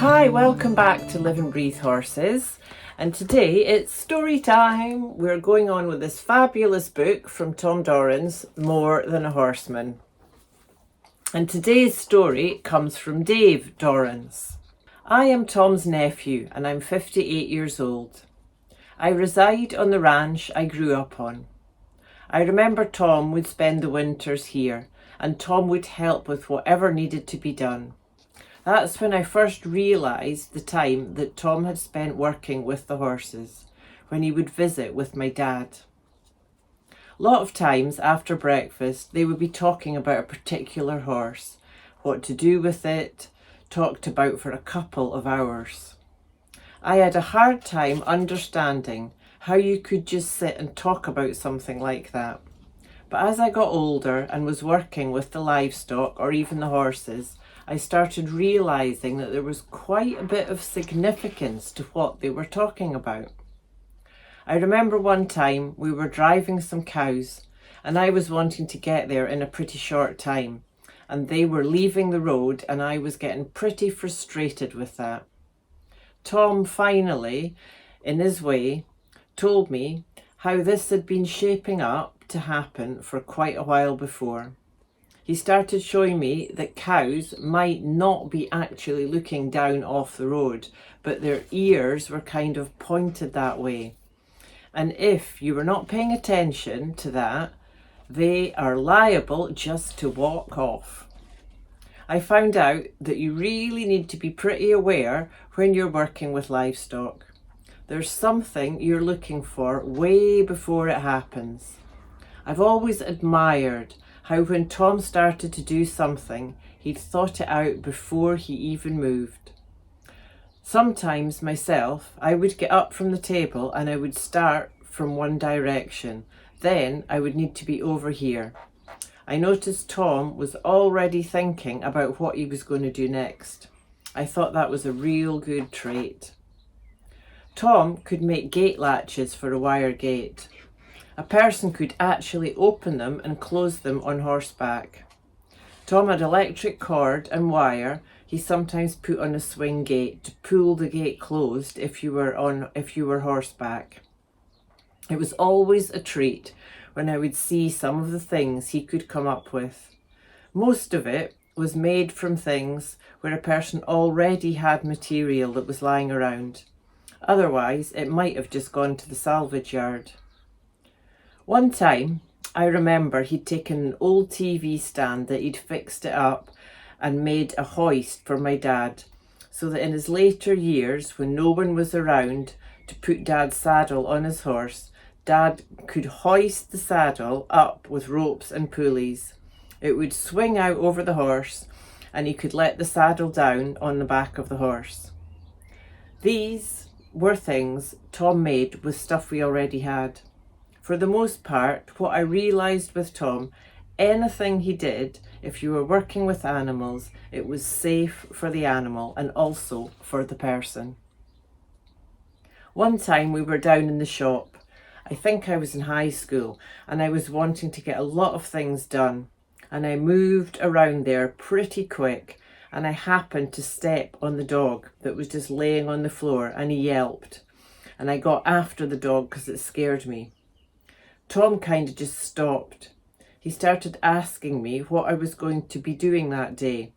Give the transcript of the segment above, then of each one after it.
Hi, welcome back to Live and Breathe Horses, and today it's story time. We're going on with this fabulous book from Tom Dorrance, More Than a Horseman. And today's story comes from Dave Dorrance. I am Tom's nephew and I'm 58 years old. I reside on the ranch I grew up on. I remember Tom would spend the winters here and Tom would help with whatever needed to be done. That's when I first realised the time that Tom had spent working with the horses, when he would visit with my dad. A lot of times after breakfast, they would be talking about a particular horse, what to do with it, talked about for a couple of hours. I had a hard time understanding how you could just sit and talk about something like that. But as I got older and was working with the livestock or even the horses, I started realising that there was quite a bit of significance to what they were talking about. I remember one time we were driving some cows and I was wanting to get there in a pretty short time, and they were leaving the road and I was getting pretty frustrated with that. Tom finally, in his way, told me how this had been shaping up to happen for quite a while before. He started showing me that cows might not be actually looking down off the road, but their ears were kind of pointed that way. And if you were not paying attention to that, they are liable just to walk off. I found out that you really need to be pretty aware when you're working with livestock. There's something you're looking for way before it happens. I've always admired how when Tom started to do something, he'd thought it out before he even moved. Sometimes myself, I would get up from the table and I would start from one direction. Then I would need to be over here. I noticed Tom was already thinking about what he was going to do next. I thought that was a real good trait. Tom could make gate latches for a wire gate. A person could actually open them and close them on horseback. Tom had electric cord and wire he sometimes put on a swing gate to pull the gate closed if you were horseback. It was always a treat when I would see some of the things he could come up with. Most of it was made from things where a person already had material that was lying around. Otherwise, it might have just gone to the salvage yard. One time, I remember he'd taken an old TV stand that he'd fixed it up and made a hoist for my dad, so that in his later years, when no one was around to put Dad's saddle on his horse, Dad could hoist the saddle up with ropes and pulleys. It would swing out over the horse and he could let the saddle down on the back of the horse. These were things Tom made with stuff we already had. For the most part, what I realised with Tom, anything he did, if you were working with animals, it was safe for the animal and also for the person. One time we were down in the shop. I think I was in high school and I was wanting to get a lot of things done. And I moved around there pretty quick and I happened to step on the dog that was just laying on the floor and he yelped. And I got after the dog because it scared me. Tom kind of just stopped. He started asking me what I was going to be doing that day,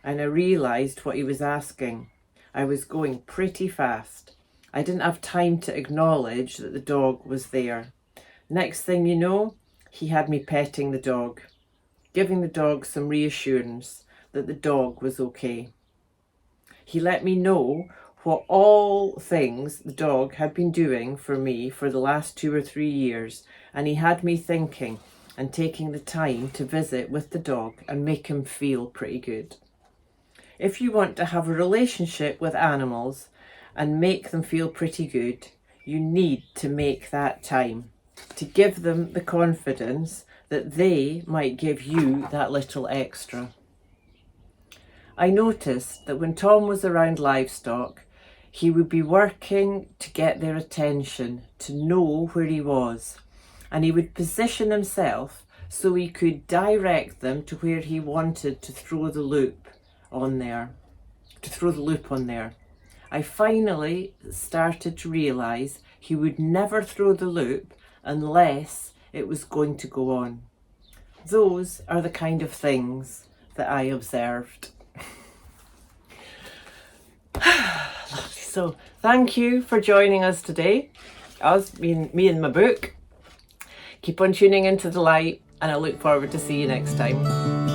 and I realised what he was asking. I was going pretty fast. I didn't have time to acknowledge that the dog was there. Next thing you know, he had me petting the dog, giving the dog some reassurance that the dog was okay. He let me know what all things the dog had been doing for me for the last 2 or 3 years, and he had me thinking and taking the time to visit with the dog and make him feel pretty good. If you want to have a relationship with animals and make them feel pretty good, you need to make that time to give them the confidence that they might give you that little extra. I noticed that when Tom was around livestock, he would be working to get their attention, to know where he was, and he would position himself so he could direct them to where he wanted to throw the loop on there. to throw the loop on there. I finally started to realise he would never throw the loop unless it was going to go on. Those are the kind of things that I observed. So thank you for joining us today. Me and my book. Keep on tuning into the light, and I look forward to see you next time.